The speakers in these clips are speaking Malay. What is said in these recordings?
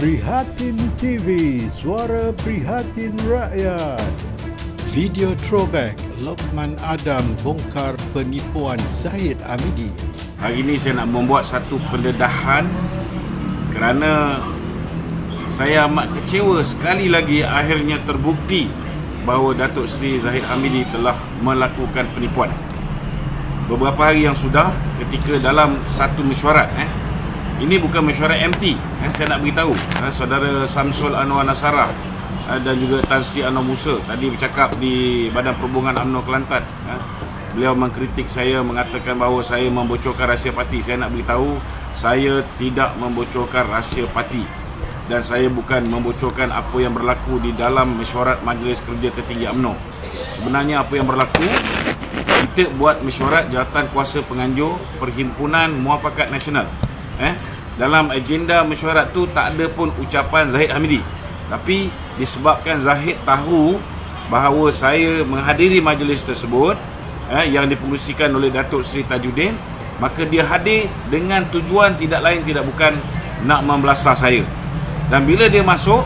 Prihatin TV, suara prihatin rakyat. Video throwback, Lokman Adam bongkar penipuan Zahid Hamidi. Hari ini saya nak membuat satu pendedahan kerana saya amat kecewa sekali lagi akhirnya terbukti bahawa Datuk Seri Zahid Hamidi telah melakukan penipuan. Beberapa hari yang sudah ketika dalam satu mesyuarat ini bukan mesyuarat MT, saya nak beritahu saudara Samsul Anwar Nasarah dan juga Tan Sri Anwar Musa tadi bercakap di Badan Perhubungan UMNO Kelantan. Beliau mengkritik saya, mengatakan bahawa saya membocorkan rahsia parti. Saya nak beritahu, saya tidak membocorkan rahsia parti dan saya bukan membocorkan apa yang berlaku di dalam mesyuarat Majlis Kerja Tertinggi UMNO. Sebenarnya apa yang berlaku, kita buat mesyuarat jawatan kuasa penganjur Perhimpunan Muafakat Nasional. Dalam agenda mesyuarat tu tak ada pun ucapan Zahid Hamidi. Tapi disebabkan Zahid tahu bahawa saya menghadiri majlis tersebut yang dipengerusikan oleh Datuk Seri Tajuddin, maka dia hadir dengan tujuan tidak lain tidak bukan nak membelasah saya. Dan bila dia masuk,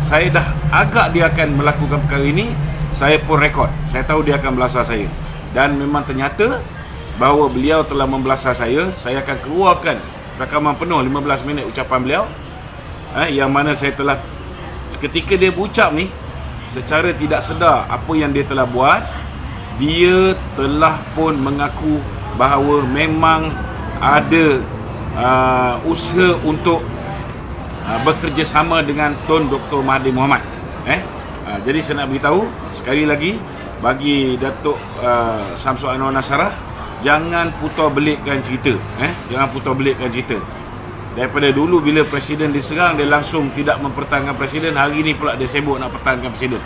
saya dah agak dia akan melakukan perkara ini, saya pun rekod. Saya tahu dia akan belasah saya. Dan memang ternyata bahawa beliau telah membelasah saya akan keluarkan rakaman penuh 15 minit ucapan beliau yang mana saya telah, ketika dia berucap ni, secara tidak sedar apa yang dia telah buat, dia telah pun mengaku bahawa memang ada usaha untuk bekerjasama dengan Tun Dr. Mahathir Mohamad. Jadi saya nak beritahu sekali lagi bagi Datuk Samsul Anwar Nasarah, jangan putar belikkan cerita. Jangan putar belikkan cerita. Daripada dulu bila Presiden diserang, dia langsung tidak mempertahankan Presiden. Hari ini pula dia sibuk nak pertahankan Presiden.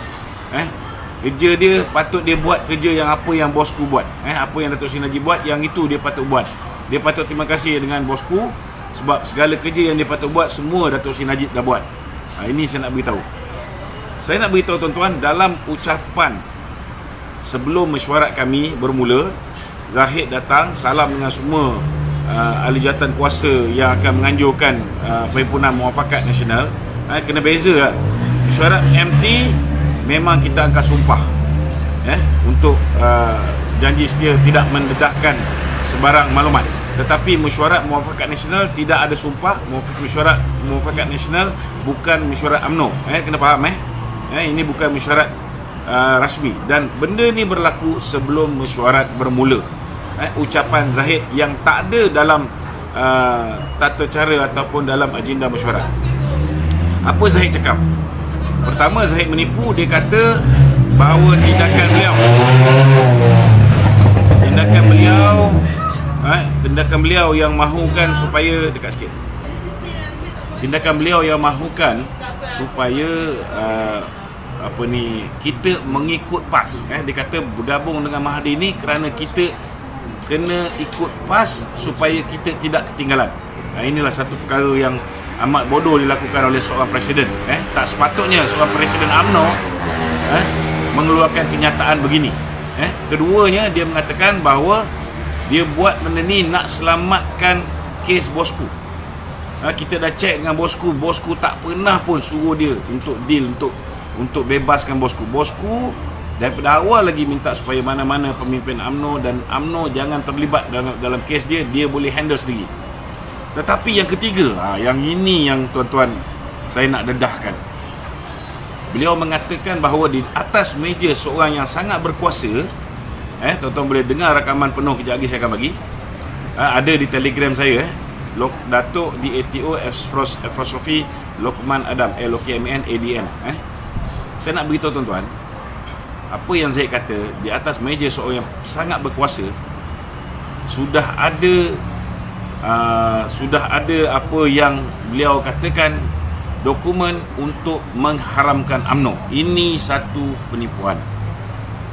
Kerja dia, patut dia buat kerja yang apa yang bosku buat. Apa yang Datuk Seri Najib buat, yang itu dia patut buat. Dia patut terima kasih dengan bosku, sebab segala kerja yang dia patut buat, semua Datuk Seri Najib dah buat. Ini saya nak beritahu. Saya nak beritahu tuan-tuan, dalam ucapan sebelum mesyuarat kami bermula, Zahid datang salam dengan semua ahli jawatan kuasa yang akan menganjurkan Perhimpunan Muafakat Nasional. Kena beza lah. Mesyuarat MT memang kita angkat sumpah untuk janji setia tidak mendedahkan sebarang maklumat. Tetapi mesyuarat Muafakat Nasional tidak ada sumpah. Mesyuarat Muafakat Nasional bukan mesyuarat UMNO. Kena faham ini bukan mesyuarat rasmi, dan benda ni berlaku sebelum mesyuarat bermula. Ucapan Zahid yang tak ada dalam tata cara ataupun dalam agenda mesyuarat. Apa Zahid cakap? Pertama, Zahid menipu. Dia kata bahawa tindakan beliau yang mahukan supaya dekat sikit. Tindakan beliau yang mahukan supaya kita mengikut PAS. Dia kata bergabung dengan Mahathir ni kerana kita kena ikut PAS supaya kita tidak ketinggalan. Inilah satu perkara yang amat bodoh dilakukan oleh seorang presiden. Tak sepatutnya seorang presiden UMNO mengeluarkan kenyataan begini. Keduanya, dia mengatakan bahawa dia buat benda ni nak selamatkan kes bosku. Kita dah cek dengan bosku, bosku tak pernah pun suruh dia untuk deal untuk bebaskan bosku. Bosku daripada awal lagi minta supaya mana-mana pemimpin UMNO dan UMNO jangan terlibat dalam kes dia boleh handle sendiri. Tetapi yang ketiga, yang ini yang tuan-tuan saya nak dedahkan. Beliau mengatakan bahawa di atas meja seorang yang sangat berkuasa, tuan-tuan boleh dengar rakaman penuh, kejap lagi saya akan bagi. Ada di Telegram saya, Datuk DATO Afrosofi Lokman Adam, LOKMN ADM. Saya nak beritahu tuan-tuan, apa yang Zahid kata, di atas meja seorang yang sangat berkuasa, sudah ada apa yang beliau katakan, dokumen untuk mengharamkan UMNO. Ini satu penipuan.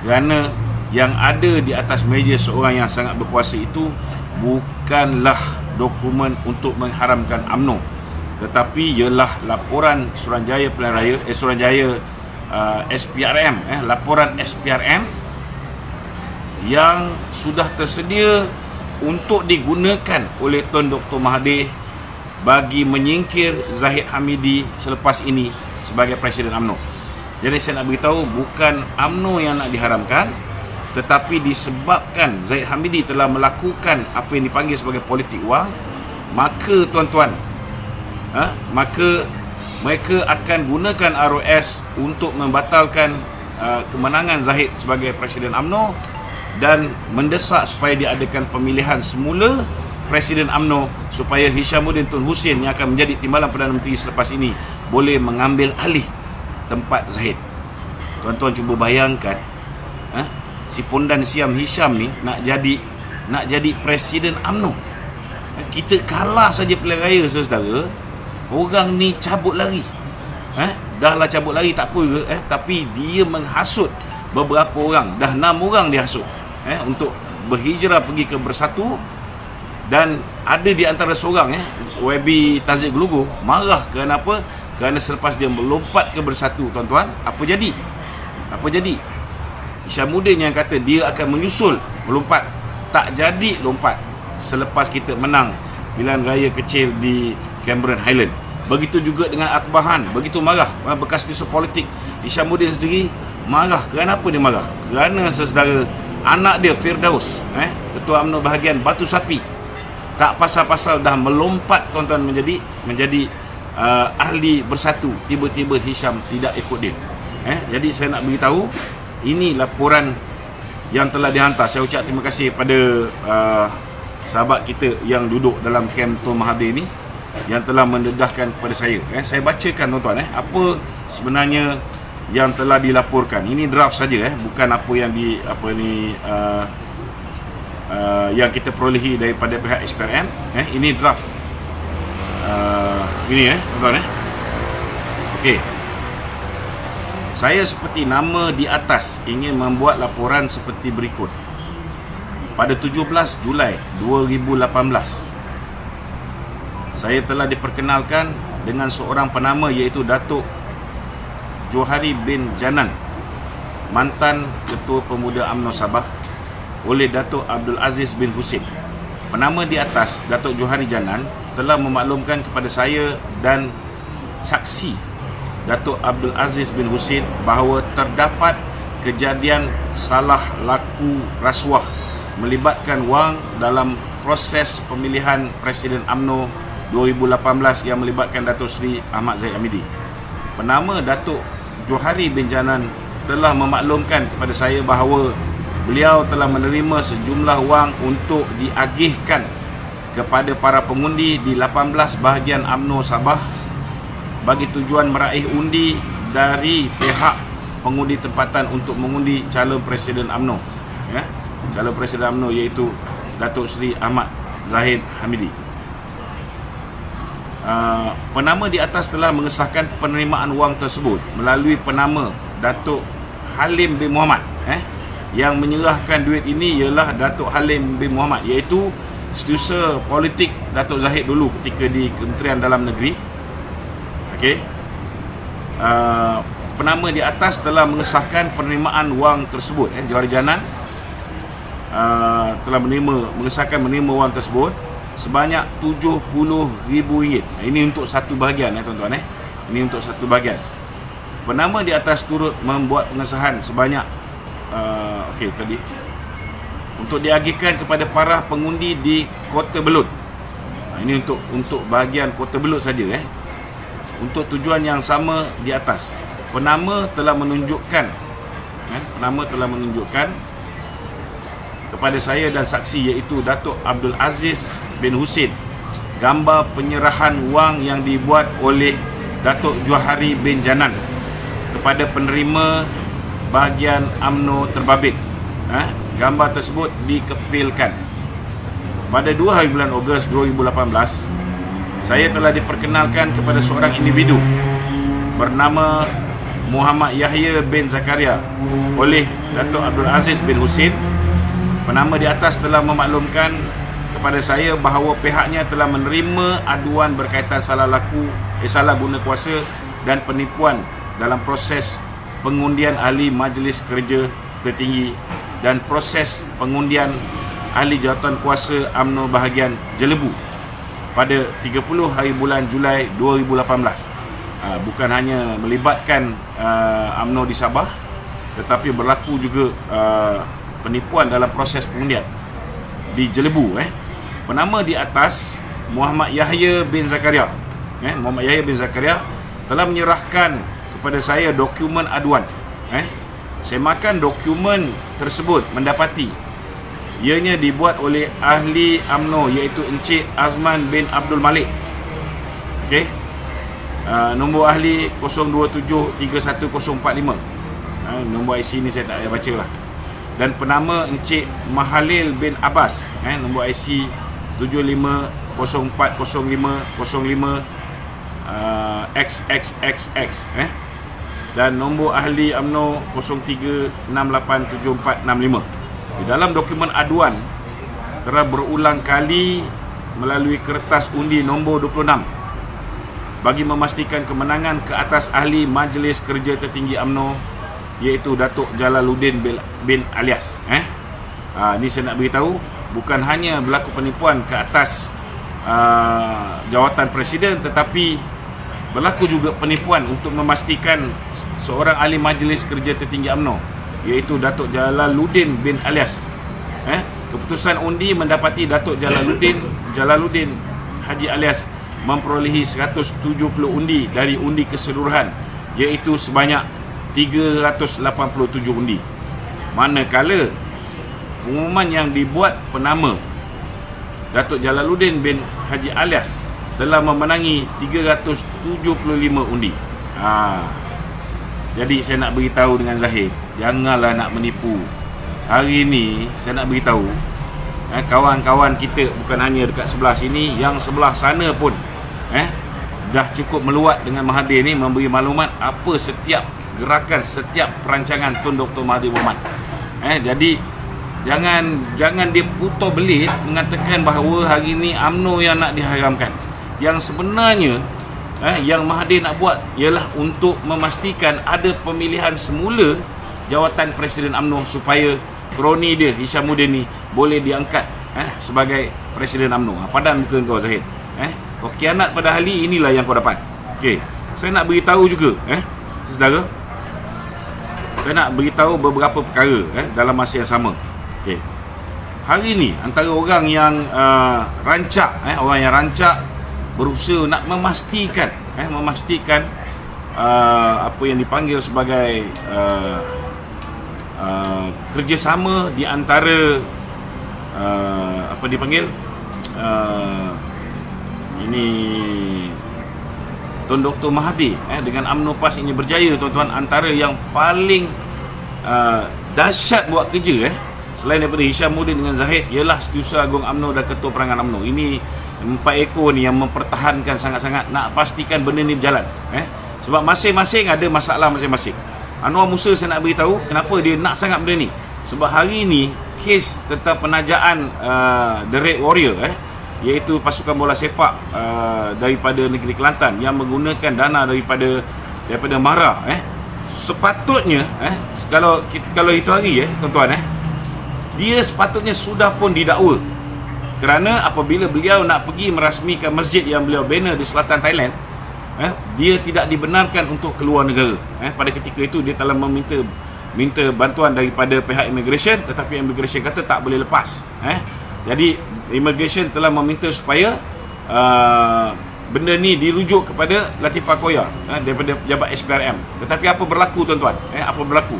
Kerana yang ada di atas meja seorang yang sangat berkuasa itu bukanlah dokumen untuk mengharamkan UMNO, tetapi ialah laporan Suruhanjaya Pilihan Raya, Suruhanjaya SPRM, laporan SPRM yang sudah tersedia untuk digunakan oleh Tun Dr. Mahathir bagi menyingkir Zahid Hamidi selepas ini sebagai Presiden UMNO. Jadi saya nak beritahu, bukan UMNO yang nak diharamkan, tetapi disebabkan Zahid Hamidi telah melakukan apa yang dipanggil sebagai politik wang, maka tuan-tuan, maka mereka akan gunakan ROS untuk membatalkan kemenangan Zahid sebagai Presiden UMNO dan mendesak supaya diadakan pemilihan semula Presiden UMNO supaya Hishamuddin Tun Hussein yang akan menjadi timbalan Perdana Menteri selepas ini boleh mengambil alih tempat Zahid. Tuan-tuan cuba bayangkan, si Pondan Siam Hisham ni nak jadi Presiden UMNO. Kita kalah saja pilihan raya, saudara. Orang ni cabut lari. Dah lah cabut lari tak apa ke, tapi dia menghasut beberapa orang, dah 6 orang dia hasut untuk berhijrah pergi ke Bersatu. Dan ada di antara seorang, YB Tazik Gelugu, marah kerana apa? Kerana selepas dia melompat ke Bersatu, tuan-tuan, apa jadi? Hishamuddin yang kata dia akan menyusul melompat, tak jadi lompat selepas kita menang pilihan raya kecil di Cameron Highland. Begitu juga dengan Akbahan, begitu marah bekas isu politik. Hishamuddin sendiri marah. Kerana apa dia marah? Kerana saudara, anak dia Firdaus, Ketua UMNO bahagian Batu Sapi, tak pasal-pasal dah melompat, tuan-tuan, menjadi ahli Bersatu, tiba-tiba Hisham tidak ikut dia. Jadi saya nak beritahu, ini laporan yang telah dihantar. Saya ucap terima kasih pada sahabat kita yang duduk dalam kem Tun Mahathir ni, yang telah mendedahkan kepada saya. Saya bacakan, tuan-tuan, apa sebenarnya yang telah dilaporkan. Ini draft saja, bukan apa yang yang kita perolehi daripada pihak SPRM. Ini draft. Ini tuan-tuan. Okey. Saya seperti nama di atas ingin membuat laporan seperti berikut. Pada 17 Julai 2018, saya telah diperkenalkan dengan seorang penama iaitu Datuk Johari bin Janan, mantan Ketua Pemuda UMNO Sabah, oleh Datuk Abdul Aziz bin Hussein. Penama di atas, Datuk Johari Janan, telah memaklumkan kepada saya dan saksi Datuk Abdul Aziz bin Hussein bahawa terdapat kejadian salah laku rasuah melibatkan wang dalam proses pemilihan Presiden UMNO 2018 yang melibatkan Datuk Seri Ahmad Zahid Hamidi. Penama Datuk Johari bin Janan telah memaklumkan kepada saya bahawa beliau telah menerima sejumlah wang untuk diagihkan kepada para pengundi di 18 bahagian UMNO Sabah bagi tujuan meraih undi dari pihak pengundi tempatan untuk mengundi calon Presiden UMNO. Calon Presiden UMNO iaitu Datuk Seri Ahmad Zahid Hamidi. Penama di atas telah mengesahkan penerimaan wang tersebut melalui penama Datuk Halim bin Muhammad. Yang menyerahkan duit ini ialah Datuk Halim bin Muhammad, iaitu setiausaha politik Datuk Zahid dulu ketika di Kementerian Dalam Negeri. Okey. Penama di atas telah mengesahkan penerimaan wang tersebut. Johari Janan telah mengesahkan menerima wang tersebut sebanyak RM70,000. Ini untuk satu bahagian, tuan-tuan. Ini untuk satu bahagian. Penama di atas turut membuat pengesahan sebanyak tadi untuk diagihkan kepada para pengundi di Kota Belud. Ini untuk bahagian Kota Belud saja, untuk tujuan yang sama di atas. Penama telah menunjukkan kepada saya dan saksi iaitu Datuk Abdul Aziz bin Hussein gambar penyerahan wang yang dibuat oleh Datuk Johari bin Janan kepada penerima bahagian UMNO terbabit. Gambar tersebut dikepilkan. Pada 2 hari bulan Ogos 2018, saya telah diperkenalkan kepada seorang individu bernama Muhammad Yahya bin Zakaria oleh Datuk Abdul Aziz bin Hussein. Penama di atas telah memaklumkan kepada saya bahawa pihaknya telah menerima aduan berkaitan salah guna kuasa dan penipuan dalam proses pengundian ahli Majlis Kerja Tertinggi dan proses pengundian ahli jawatan kuasa UMNO bahagian Jelebu. pada 30 hari bulan Julai 2018. Bukan hanya melibatkan UMNO di Sabah, tetapi berlaku juga penipuan dalam proses pengundian di Jelebu. Penama di atas Muhammad Yahya bin Zakaria. Muhammad Yahya bin Zakaria telah menyerahkan kepada saya dokumen aduan. Semakan dokumen tersebut mendapati ianya dibuat oleh ahli UMNO, iaitu Encik Azman bin Abdul Malik. Okey. Nombor ahli 02731045. Nombor IC ni saya tak payah baca lah. Dan penama Encik Mahalil bin Abbas. Nombor IC 75040505 XXXX. Dan nombor ahli UMNO 03687465. Di dalam dokumen aduan telah berulang kali melalui kertas undi nombor 26 bagi memastikan kemenangan ke atas ahli Majlis Kerja Tertinggi UMNO, iaitu Datuk Jalaluddin bin Alias. Ini saya nak beritahu, bukan hanya berlaku penipuan ke atas jawatan Presiden, tetapi berlaku juga penipuan untuk memastikan seorang ahli Majlis Kerja Tertinggi UMNO, iaitu Datuk Jalaluddin bin Alias. Keputusan undi mendapati Datuk Jalaluddin Haji Alias memperolehi 170 undi dari undi keseluruhan, iaitu sebanyak 387 undi. Manakala pengumuman yang dibuat penama Datuk Jalaluddin bin Haji Alias telah memenangi 375 undi. Jadi saya nak beritahu dengan Zahid, janganlah nak menipu. Hari ini saya nak beritahu, kawan-kawan kita bukan hanya dekat sebelah sini, yang sebelah sana pun dah cukup meluat dengan Mahathir ni, memberi maklumat apa setiap gerakan, setiap perancangan Tun Dr. Mahathir Mohamad. Jadi jangan dia putar belit mengatakan bahawa hari ini UMNO yang nak diharamkan. Yang sebenarnya yang Mahathir nak buat ialah untuk memastikan ada pemilihan semula jawatan Presiden UMNO, supaya kroni dia Hishamuddin ni boleh diangkat sebagai Presiden UMNO. Padam muka kau Zahid. Kau khianat pada ahli, inilah yang kau dapat. Okey, saya nak beritahu juga saudara, saya nak beritahu beberapa perkara dalam masa yang sama. Okey, hari ni antara orang yang rancak berusaha nak memastikan apa yang dipanggil sebagai kerjasama di antara apa dipanggil ini Tun Dr. Mahathir dengan UMNO PAS ini berjaya, tuan-tuan. Antara yang paling dahsyat buat kerja selain daripada Hishamuddin dengan Zahid ialah Setiausaha Agung UMNO dan Ketua Perangan UMNO. Ini 4 ekor ni yang mempertahankan sangat-sangat nak pastikan benda ni berjalan. Sebab masing-masing ada masalah masing-masing. Anwar Musa saya nak beritahu kenapa dia nak sangat benda ni. Sebab hari ni kes tentang penajaan The Red Warrior iaitu pasukan bola sepak daripada negeri Kelantan yang menggunakan dana daripada MARA, sepatutnya kalau itu hari tuan-tuan, dia sepatutnya sudah pun didakwa. Kerana apabila beliau nak pergi merasmikan masjid yang beliau bina di selatan Thailand, dia tidak dibenarkan untuk keluar negara. Pada ketika itu dia telah minta bantuan daripada pihak immigration, tetapi immigration kata tak boleh lepas. Jadi immigration telah meminta supaya benda ni dirujuk kepada Latifah Koya daripada pejabat SPRM. Tetapi apa berlaku tuan-tuan? Apa berlaku?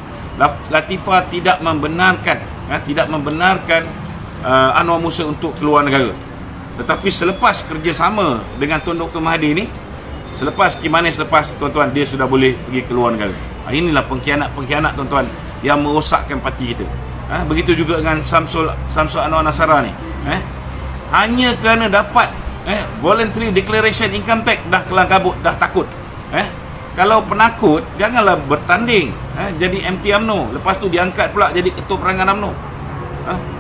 Latifah tidak membenarkan Anwar Musa untuk keluar negara. Tetapi selepas kerjasama dengan Tun Dr. Mahathir ni, selepas Kimanis lepas, tuan-tuan, dia sudah boleh pergi keluar negara. Inilah pengkhianat tuan-tuan yang merosakkan parti kita. Begitu juga dengan Samsul Anwar Nasara ni. Hanya kerana dapat voluntary declaration income tax, dah kelang kabut, dah takut. Kalau penakut, janganlah bertanding jadi MT UMNO, lepas tu diangkat pula jadi Ketua Perangan UMNO,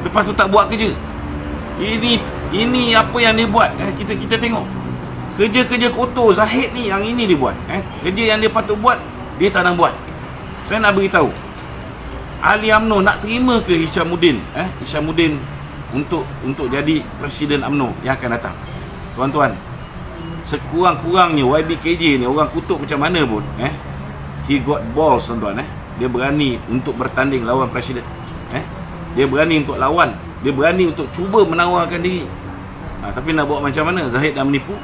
lepas tu tak buat kerja. Ini apa yang dia buat. Kita tengok kerja-kerja kotor Zahid ni, yang ini dia buat. Kerja yang dia patut buat, dia tak nak buat. Saya nak beritahu, ahli UMNO nak terima ke Hishamuddin untuk jadi Presiden UMNO yang akan datang? tuan-tuan, sekurang-kurangnya YBKJ ni orang kutuk macam mana pun, he got balls, tuan-tuan. Dia berani untuk bertanding lawan presiden. Dia berani untuk lawan. Dia berani untuk cuba menawarkan diri. Tapi nak buat macam mana? Zahid dah menipu.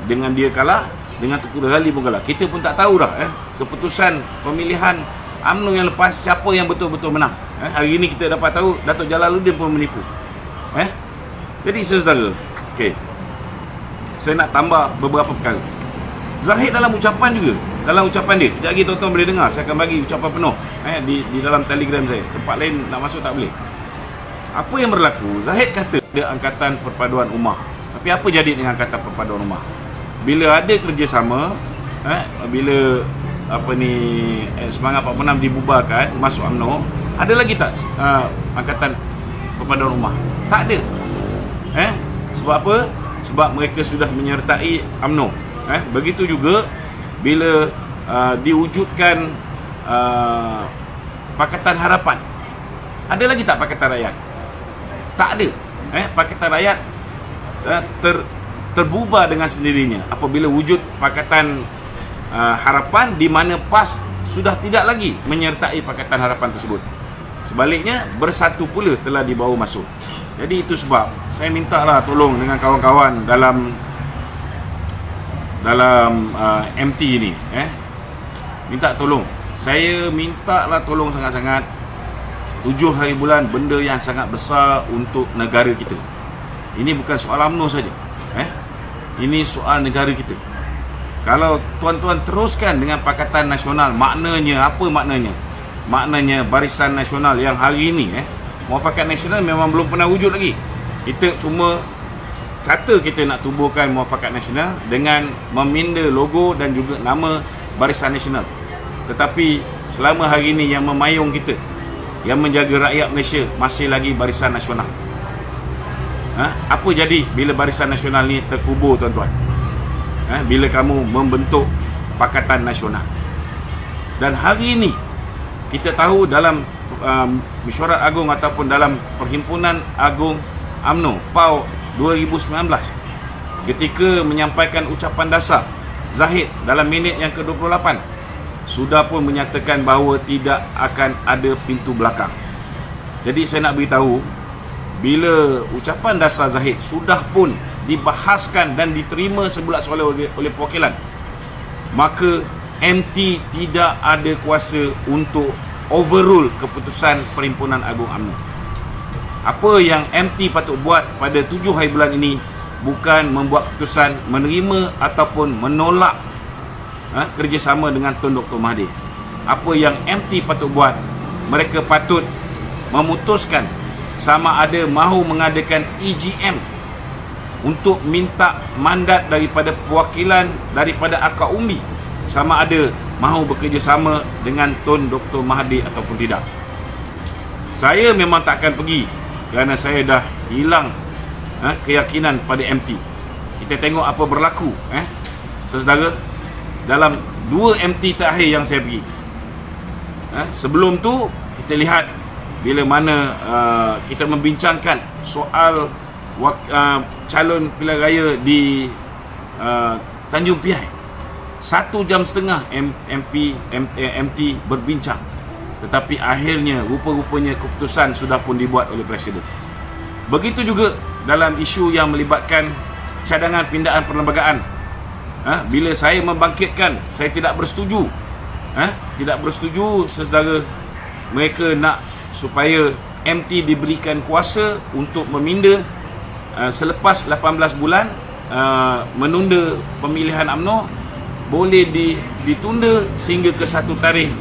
Dengan dia kalah, dengan Tengku Razali pun kalah. Kita pun tak tahu dah keputusan pemilihan UMNO yang lepas, siapa yang betul-betul menang. Hari ini kita dapat tahu Datuk Jalaluddin pun menipu. Jadi saudara, saya nak tambah beberapa perkara. Zahid dalam ucapan juga, dalam ucapan dia, kejap lagi tuan-tuan boleh dengar, saya akan bagi ucapan penuh di dalam Telegram saya. Tempat lain nak masuk tak boleh. Apa yang berlaku? Zahid kata ada Angkatan Perpaduan Ummah. Tapi apa jadi dengan Angkatan Perpaduan Ummah? Bila ada kerjasama, bila Semangat 46 dibubarkan, masuk UMNO, ada lagi tak Angkatan Perpaduan Ummah? Tak ada. Sebab apa? Sebab mereka sudah menyertai UMNO. Begitu juga bila diwujudkan Pakatan Harapan. Ada lagi tak Pakatan Rakyat? Tak ada. Pakatan Rakyat terbubar dengan sendirinya apabila wujud Pakatan Harapan, di mana PAS sudah tidak lagi menyertai Pakatan Harapan tersebut. Sebaliknya, Bersatu pula telah dibawa masuk. Jadi itu sebab saya mintalah tolong dengan kawan-kawan dalam MT ni, minta tolong. Saya mintalah tolong sangat-sangat. 7 hari bulan, benda yang sangat besar untuk negara kita. Ini bukan soal UMNO saja. Ini soal negara kita. Kalau tuan-tuan teruskan dengan Pakatan Nasional, maknanya apa maknanya? Maknanya Barisan Nasional yang hari ini, Muafakat Nasional memang belum pernah wujud lagi. Kita cuma kata kita nak tubuhkan Muafakat Nasional dengan meminda logo dan juga nama Barisan Nasional. Tetapi selama hari ini yang memayung kita, yang menjaga rakyat Malaysia, masih lagi Barisan Nasional. Apa jadi bila Barisan Nasional ni terkubur, tuan-tuan? Bila kamu membentuk Pakatan Nasional. Dan hari ini kita tahu dalam Mesyuarat Agung ataupun dalam Perhimpunan Agung UMNO PAU 2019, ketika menyampaikan ucapan dasar, Zahid dalam minit yang ke-28 sudah pun menyatakan bahawa tidak akan ada pintu belakang. Jadi saya nak beritahu, bila ucapan dasar Zahid sudah pun dibahaskan dan diterima sebulat suara oleh perwakilan, maka MT tidak ada kuasa untuk overrule keputusan Perhimpunan Agung UMNO. Apa yang MT patut buat pada 7 hari bulan ini bukan membuat keputusan menerima ataupun menolak kerjasama dengan Tun Dr. Mahathir. Apa yang MT patut buat, mereka patut memutuskan sama ada mahu mengadakan EGM untuk minta mandat daripada perwakilan daripada akar umbi, sama ada mahu bekerjasama dengan Tun Dr. Mahathir ataupun tidak. Saya memang tak akan pergi kerana saya dah hilang keyakinan pada MT. Kita tengok apa berlaku saudara dalam 2 MT terakhir yang saya pergi. Sebelum tu kita lihat bila mana kita membincangkan soal calon pilihan raya di Tanjung Piai. 1 jam setengah MT berbincang. Tetapi akhirnya rupa-rupanya keputusan sudah pun dibuat oleh Presiden. Begitu juga dalam isu yang melibatkan cadangan pindaan perlembagaan. Bila saya membangkitkan, saya tidak bersetuju. Tidak bersetuju, saudara. Mereka nak supaya MT diberikan kuasa untuk meminda selepas 18 bulan menunda pemilihan UMNO, boleh ditunda sehingga ke satu tarikh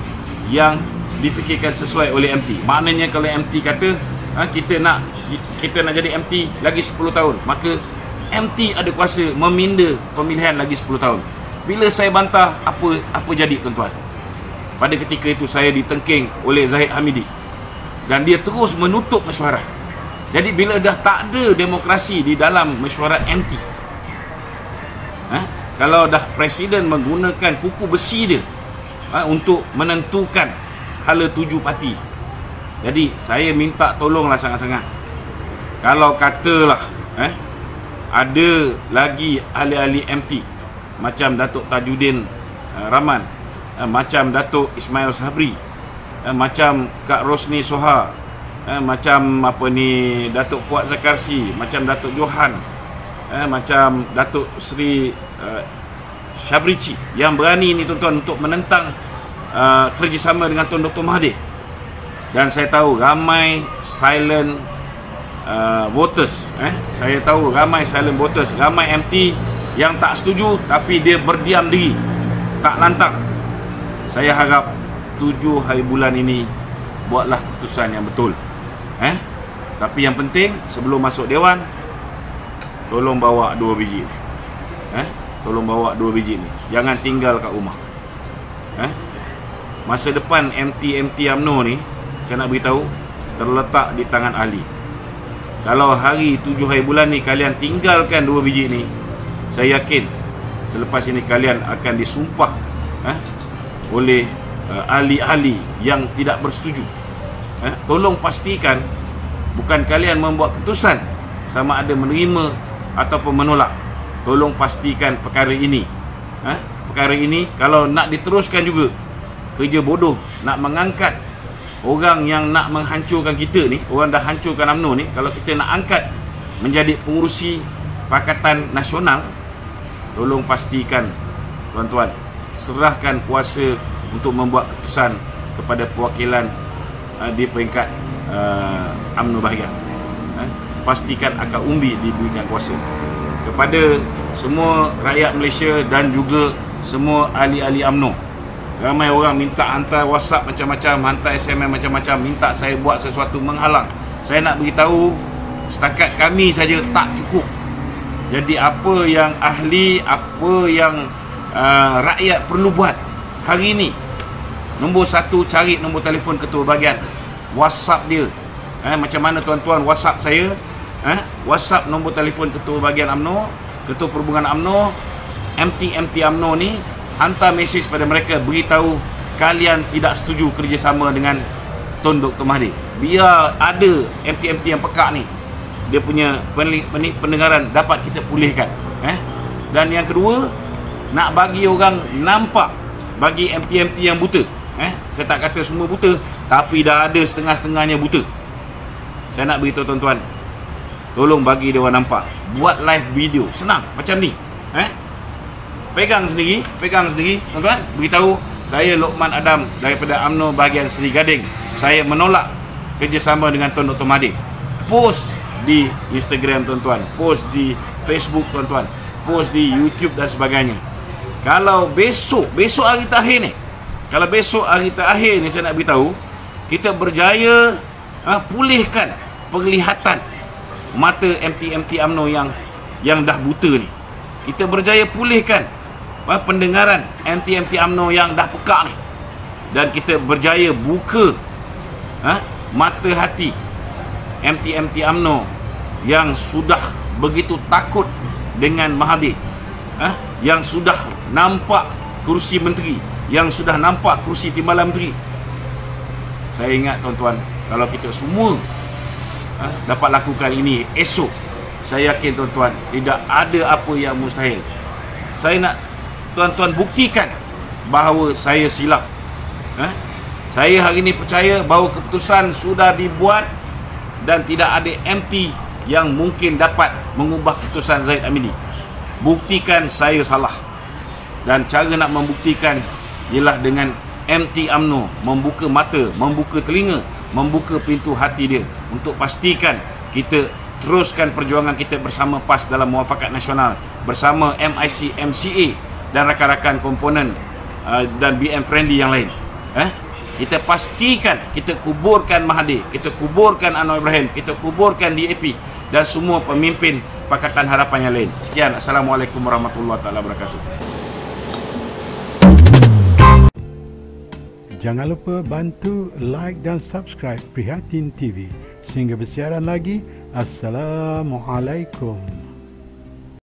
yang difikirkan sesuai oleh MT. Maknanya kalau MT kata kita nak jadi MT lagi 10 tahun, maka MT ada kuasa meminda pemilihan lagi 10 tahun. Bila saya bantah, apa jadi, tuan-tuan? Pada ketika itu saya ditengking oleh Zahid Hamidi dan dia terus menutup mesyuarat. Jadi bila dah tak ada demokrasi di dalam mesyuarat MT, kalau dah Presiden menggunakan kuku besi dia untuk menentukan hala 7 parti. Jadi saya minta tolonglah sangat-sangat, kalau katalah Ada lagi ahli-ahli MT macam Datuk Tajuddin Rahman, macam Datuk Ismail Sabri, macam Kak Rosni Soha, macam Datuk Fuad Zakarsi, macam Datuk Johan, macam Datuk Sri Syabrici, yang berani ni tuan-tuan untuk menentang kerjasama dengan Tun Dr. Mahathir. Dan saya tahu ramai silent voters, saya tahu ramai silent voters, ramai MT yang tak setuju tapi dia berdiam diri, tak lantang. Saya harap 7 hari bulan ini buatlah keputusan yang betul. Tapi yang penting sebelum masuk Dewan, tolong bawa 2 biji ni. Tolong bawa 2 biji ni. Jangan tinggal kat rumah. Masa depan MT UMNO ni, saya nak beritahu, terletak di tangan ahli. Kalau hari 7 hari bulan ni kalian tinggalkan 2 biji ni, saya yakin selepas ini kalian akan disumpah oleh ahli-ahli yang tidak bersetuju. Tolong pastikan bukan kalian membuat keputusan sama ada menerima ataupun menolak. Tolong pastikan perkara ini. Perkara ini kalau nak diteruskan juga, kerja bodoh nak mengangkat orang yang nak menghancurkan kita ni, orang dah hancurkan UMNO ni, kalau kita nak angkat menjadi pengurusi Pakatan Nasional, tolong pastikan tuan-tuan, serahkan kuasa untuk membuat keputusan kepada perwakilan di peringkat UMNO bahagian. Pastikan akar umbi diberikan kuasa kepada semua rakyat Malaysia dan juga semua ahli-ahli UMNO. Ramai orang minta hantar WhatsApp macam-macam, hantar SMS macam-macam, minta saya buat sesuatu menghalang. Saya nak beritahu, setakat kami saja tak cukup. Jadi apa yang ahli, apa yang rakyat perlu buat hari ini, nombor 1, cari nombor telefon ketua bahagian, WhatsApp dia. Macam mana tuan-tuan WhatsApp saya? WhatsApp nombor telefon ketua bahagian UMNO, ketua perhubungan UMNO, MT UMNO ni, hantar mesej pada mereka, beritahu kalian tidak setuju kerjasama dengan Tun Dr. Mahathir. Biar ada MT yang pekak ni, dia punya pendengaran dapat kita pulihkan. Dan yang kedua, nak bagi orang nampak, bagi MT yang buta. Saya tak kata semua buta, tapi dah ada setengah-setengahnya buta. Saya nak beritahu tuan-tuan, tolong bagi dia orang nampak. Buat live video, senang macam ni. Pegang sendiri tuan-tuan, beritahu saya Lokman Adam daripada UMNO bahagian Seri Gading, saya menolak kerjasama dengan Tun Dr. Mahathir. Post di Instagram tuan-tuan, post di Facebook tuan-tuan, post di YouTube dan sebagainya. Kalau besok hari terakhir ni, saya nak beritahu, kita berjaya pulihkan penglihatan mata MT UMNO yang dah buta ni. Kita berjaya pulihkan pendengaran MT UMNO yang dah pekak ni. Dan kita berjaya buka mata hati MT UMNO yang sudah begitu takut dengan Mahathir, yang sudah nampak kerusi menteri, yang sudah nampak kerusi timbalan menteri. Saya ingat tuan-tuan, kalau kita semua dapat lakukan ini esok, saya yakin tuan-tuan, tidak ada apa yang mustahil. Saya nak tuan-tuan buktikan bahawa saya silap. Saya hari ini percaya bahawa keputusan sudah dibuat dan tidak ada MT yang mungkin dapat mengubah keputusan Zahid Hamidi. Buktikan saya salah. Dan cara nak membuktikan ialah dengan MT UMNO membuka mata, membuka telinga, membuka pintu hati dia untuk pastikan kita teruskan perjuangan kita bersama PAS dalam Muafakat Nasional, bersama MIC, MCA dan rakan-rakan komponen dan BM friendly yang lain. Kita pastikan kita kuburkan Mahathir, kita kuburkan Anwar Ibrahim, kita kuburkan DAP dan semua pemimpin Pakatan Harapan yang lain. Sekian, Assalamualaikum warahmatullahi wabarakatuh. Jangan lupa bantu like dan subscribe Prihatin TV sehingga bersiaran lagi. Assalamualaikum.